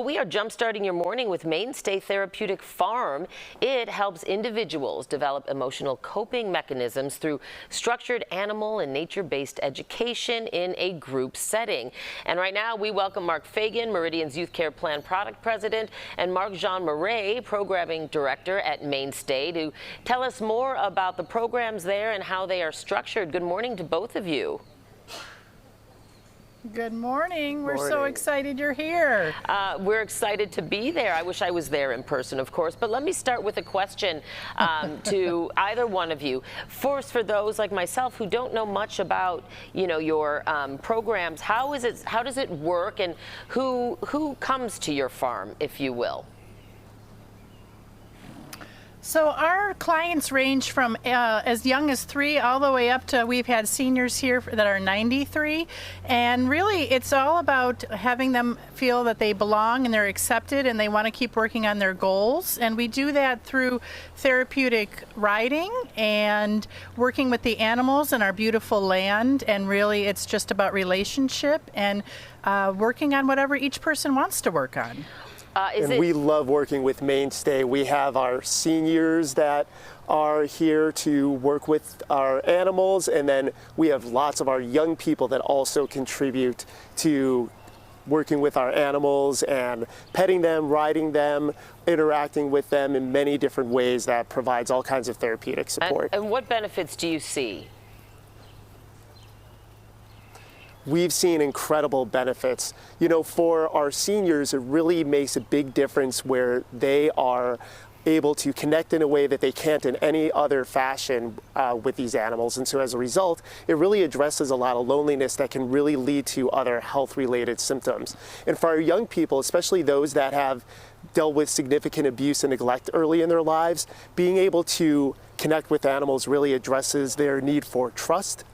Well, we are jumpstarting your morning with Main Stay Therapeutic Farm. It helps individuals develop emotional coping mechanisms through structured animal and nature-based education in a group setting. And right now, we welcome Mark Fagan, Meridian's Youth Care Plan Product President, and Marc-Jean Marais, Programming Director at Main Stay, to tell us more about the programs there and how they are structured. Good morning to both of you. Good morning. We're so excited you're here. We're excited to be there. I wish I was there in person, of course. But let me start with a question to either one of you. First, for those like myself who don't know much about, your programs, how does it work, and who comes to your farm, if you will? So our clients range from as young as 3 all the way up to, we've had seniors here that are 93, and really it's all about having them feel that they belong and they're accepted and they want to keep working on their goals. And we do that through therapeutic riding and working with the animals in our beautiful land, and really it's just about relationship and working on whatever each person wants to work on. We love working with Main Stay. We have our seniors that are here to work with our animals, and then we have lots of our young people that also contribute to working with our animals and petting them, riding them, interacting with them in many different ways that provides all kinds of therapeutic support. And what benefits do you see? We've seen incredible benefits. For our seniors, it really makes a big difference where they are able to connect in a way that they can't in any other fashion with these animals. And so as a result, it really addresses a lot of loneliness that can really lead to other health-related symptoms. And for our young people, especially those that have dealt with significant abuse and neglect early in their lives, being able to connect with animals really addresses their need for trust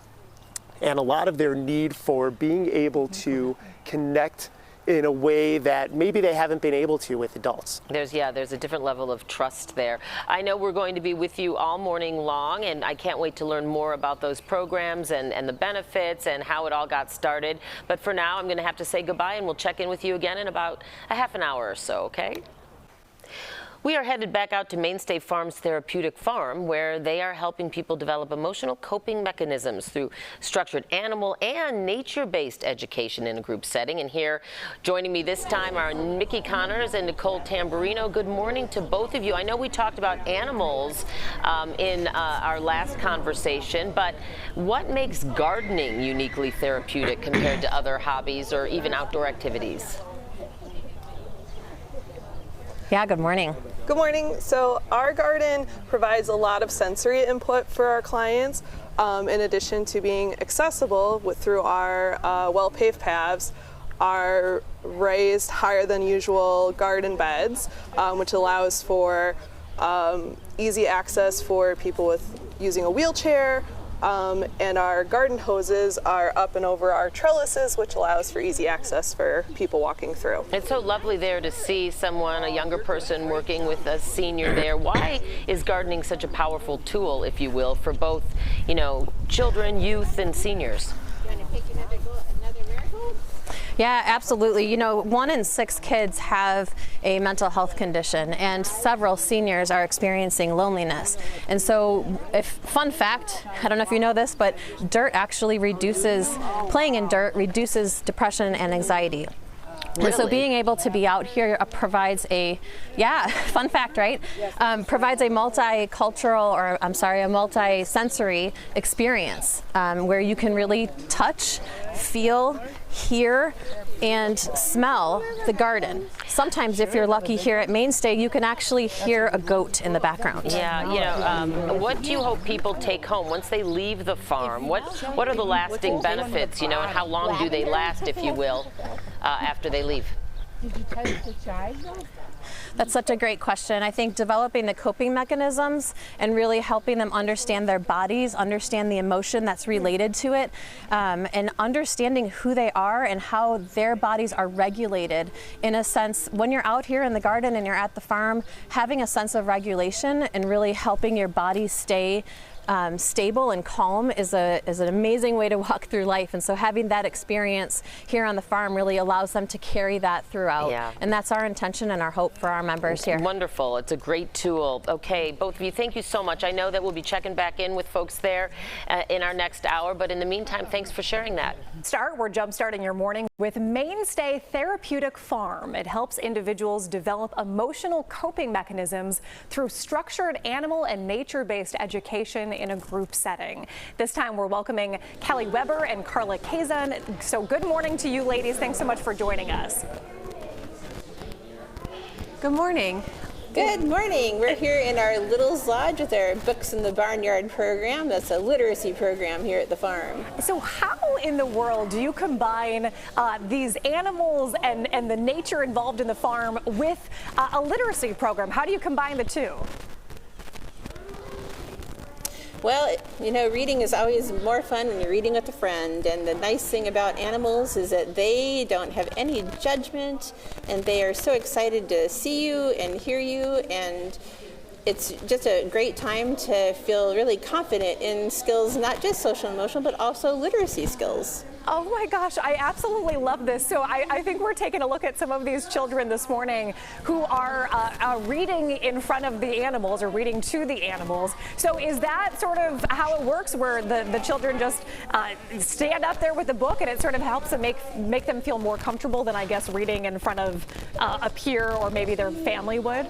and a lot of their need for being able to connect in a way that maybe they haven't been able to with adults. There's a different level of trust there. I know we're going to be with you all morning long, and I can't wait to learn more about those programs and the benefits and how it all got started. But for now, I'm going to have to say goodbye, and we'll check in with you again in about a half an hour or so, okay? We are headed back out to Main Stay Farm's Therapeutic Farm, where they are helping people develop emotional coping mechanisms through structured animal and nature-based education in a group setting. And here, joining me this time, are Mickey Connors and Nicole Tamburino. Good morning to both of you. I know we talked about animals in our last conversation, but what makes gardening uniquely therapeutic compared to other hobbies or even outdoor activities? Yeah, good morning. Good morning. So our garden provides a lot of sensory input for our clients, in addition to being accessible through our well-paved paths, our raised higher than usual garden beds, which allows for easy access for people with using a wheelchair. And our garden hoses are up and over our trellises, which allows for easy access for people walking through. It's so lovely there to see someone, a younger person, working with a senior there. Why is gardening such a powerful tool, if you will, for both, children, youth, and seniors? Yeah, absolutely. 1 in 6 kids have a mental health condition, and several seniors are experiencing loneliness. And so, fun fact, I don't know if you know this, but playing in dirt reduces depression and anxiety. Really? And so being able to be out here provides fun fact, right? Provides a a multi-sensory experience where you can really touch, feel, hear, and smell the garden. Sometimes, if you're lucky here at Main Stay, you can actually hear a goat in the background. Yeah, what do you hope people take home once they leave the farm? What are the lasting benefits, and how long do they last, if you will, after they leave? Did you touch the child? That's such a great question. I think developing the coping mechanisms and really helping them understand their bodies, understand the emotion that's related to it, and understanding who they are and how their bodies are regulated. In a sense, when you're out here in the garden and you're at the farm, having a sense of regulation and really helping your body stay stable and calm is an amazing way to walk through life. And so having that experience here on the farm really allows them to carry that throughout. Yeah. And that's our intention and our hope for our members here. Wonderful. It's a great tool. Okay, both of you, thank you so much. I know that we'll be checking back in with folks there in our next hour, but in the meantime, thanks for sharing that. We're jump-starting your morning with Main Stay Therapeutic Farm. It helps individuals develop emotional coping mechanisms through structured animal and nature-based education in a group setting. This time we're welcoming Kelly Weber and Carla Kazan. So good morning to you ladies. Thanks so much for joining us. Good morning. Good morning. We're here in our Littles Lodge with our Books in the Barnyard program. That's a literacy program here at the farm. So how in the world do you combine these animals and the nature involved in the farm with a literacy program? How do you combine the two? Well, you know, reading is always more fun when you're reading with a friend. And the nice thing about animals is that they don't have any judgment, and they are so excited to see you and hear you. And it's just a great time to feel really confident in skills, not just social and emotional, but also literacy skills. Oh my gosh, I absolutely love this. So I think we're taking a look at some of these children this morning who are reading in front of the animals or reading to the animals. So is that sort of how it works, where the children just stand up there with the book and it sort of helps them make them feel more comfortable than, I guess, reading in front of a peer or maybe their family would?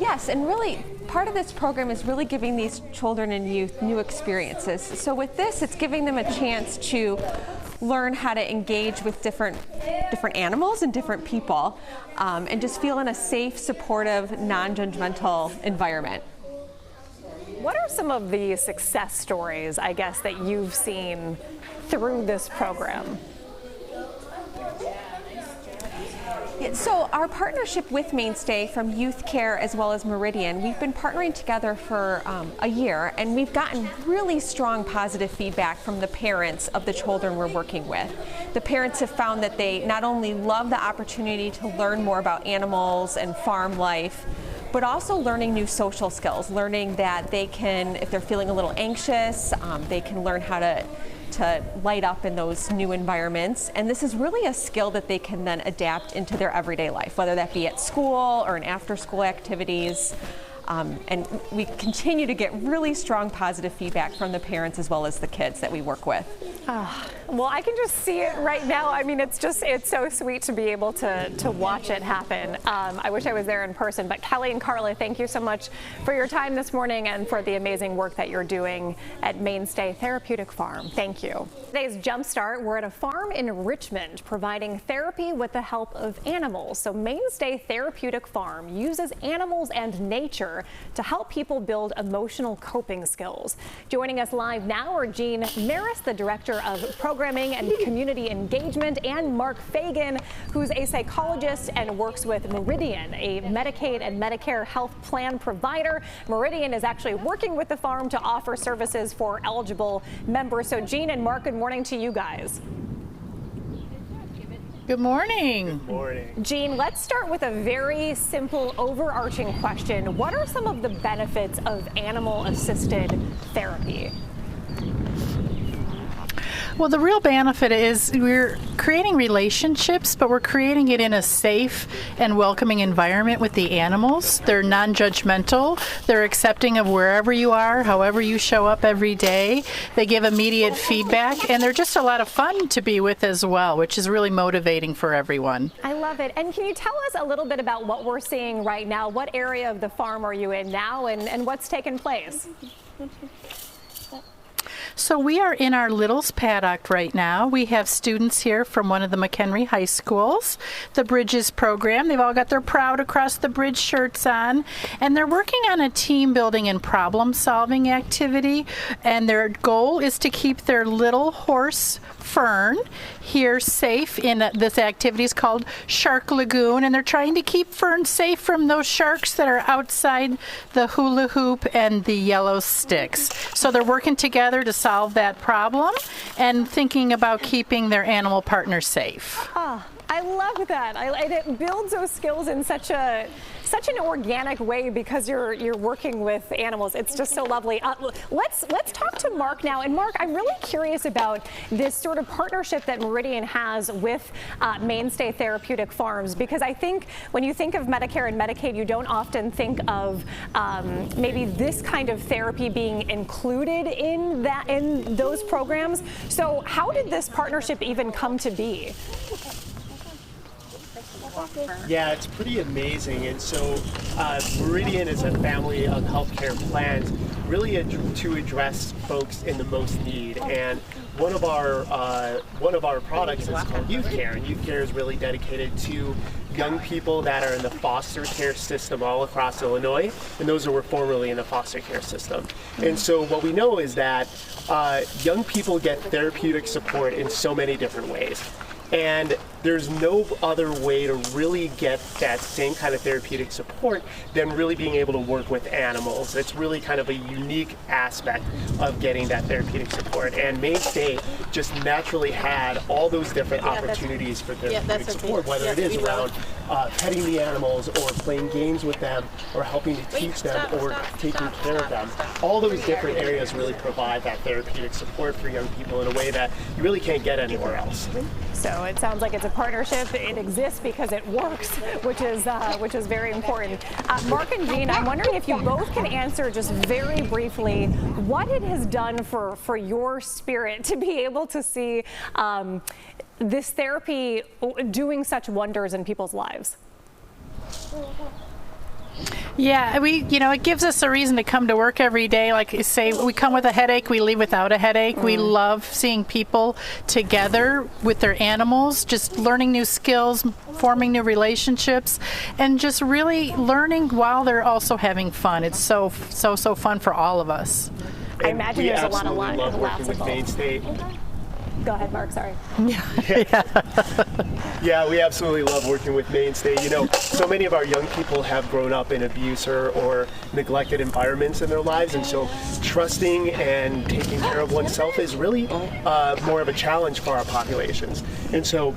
Yes, and really part of this program is really giving these children and youth new experiences. So with this, it's giving them a chance to learn how to engage with different animals and different people, and just feel in a safe, supportive, non-judgmental environment. What are some of the success stories, I guess, that you've seen through this program? So our partnership with Mainstay from Youth Care as well as Meridian, we've been partnering together for a year, and we've gotten really strong positive feedback from the parents of the children we're working with. The parents have found that they not only love the opportunity to learn more about animals and farm life, but also learning new social skills, learning that they can, if they're feeling a little anxious, they can learn how to light up in those new environments. And this is really a skill that they can then adapt into their everyday life, whether that be at school or in after-school activities. And we continue to get really strong positive feedback from the parents as well as the kids that we work with. Well, I can just see it right now. I mean, it's so sweet to be able to watch it happen. I wish I was there in person. But Kelly and Carla, thank you so much for your time this morning and for the amazing work that you're doing at Main Stay Therapeutic Farm. Thank you. Today's Jumpstart, we're at a farm in Richmond providing therapy with the help of animals. So Main Stay Therapeutic Farm uses animals and nature to help people build emotional coping skills. Joining us live now are Jean Maris, the Director of Programming and Community Engagement, and Mark Fagan, who's a psychologist and works with Meridian, a Medicaid and Medicare health plan provider. Meridian is actually working with the farm to offer services for eligible members. So Jean and Mark, good morning to you guys. Good morning. Good morning. Jean, let's start with a very simple overarching question. What are some of the benefits of animal-assisted therapy? Well, the real benefit is we're creating relationships, but we're creating it in a safe and welcoming environment with the animals. They're non-judgmental. They're accepting of wherever you are, however you show up every day. They give immediate feedback, and they're just a lot of fun to be with as well, which is really motivating for everyone. I love it. And can you tell us a little bit about what we're seeing right now? What area of the farm are you in now, and what's taken place? So we are in our Littles paddock right now. We have students here from one of the McHenry high schools, the Bridges program. They've all got their Proud Across the Bridge shirts on, and they're working on a team building and problem solving activity, and their goal is to keep their little horse Fern here safe in this activity is called Shark Lagoon, and they're trying to keep Fern safe from those sharks that are outside the hula hoop and the yellow sticks. So they're working together to solve that problem and thinking about keeping their animal partner safe. I I love that. And it builds those skills in such an organic way because you're working with animals. It's just so lovely. Let's talk to Mark now. And Mark, I'm really curious about this sort of partnership that Meridian has with Main Stay Therapeutic Farms, because I think when you think of Medicare and Medicaid, you don't often think of maybe this kind of therapy being included in those programs. So how did this partnership even come to be? Yeah, it's pretty amazing. And so Meridian is a family of healthcare plans really to address folks in the most need. And one of our products is called Youth Care, and Youth Care is really dedicated to young people that are in the foster care system all across Illinois, and those who were formerly in the foster care system. And so what we know is that young people get therapeutic support in so many different ways. And there's no other way to really get that same kind of therapeutic support than really being able to work with animals. It's really kind of a unique aspect of getting that therapeutic support. And Main Stay just naturally had all those different opportunities for therapeutic support, whether it is around petting the animals or playing games with them or helping to teach them or taking care of them. All those different areas really provide that therapeutic support for young people in a way that you really can't get anywhere else. So it sounds like it's a partnership. It exists because it works, which is very important. Mark and Jean, I'm wondering if you both can answer just very briefly what it has done for your spirit to be able to see this therapy doing such wonders in people's lives. Yeah, it gives us a reason to come to work every day. Like you say, we come with a headache, we leave without a headache. We love seeing people together with their animals, just learning new skills, forming new relationships, and just really learning while they're also having fun. It's so fun for all of us. I imagine there's a lot of laughs involved. We absolutely love working with Main Stay. Go ahead, Mark, sorry. Yeah, we absolutely love working with Main Stay. So many of our young people have grown up in abuse or neglected environments in their lives, and so trusting and taking care of oneself is really more of a challenge for our populations. And so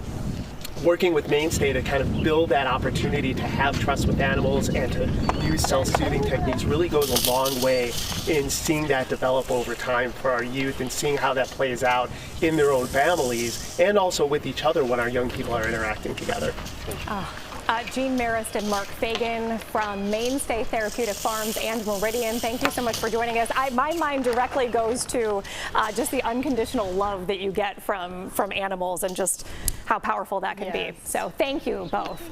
working with Main Stay to kind of build that opportunity to have trust with animals and to use self-soothing techniques really goes a long way in seeing that develop over time for our youth and seeing how that plays out in their own families and also with each other when our young people are interacting together. Jean Marist and Mark Fagan from Main Stay Therapeutic Farms and Meridian, thank you so much for joining us. My mind directly goes to just the unconditional love that you get from animals and just how powerful that can be. So thank you both.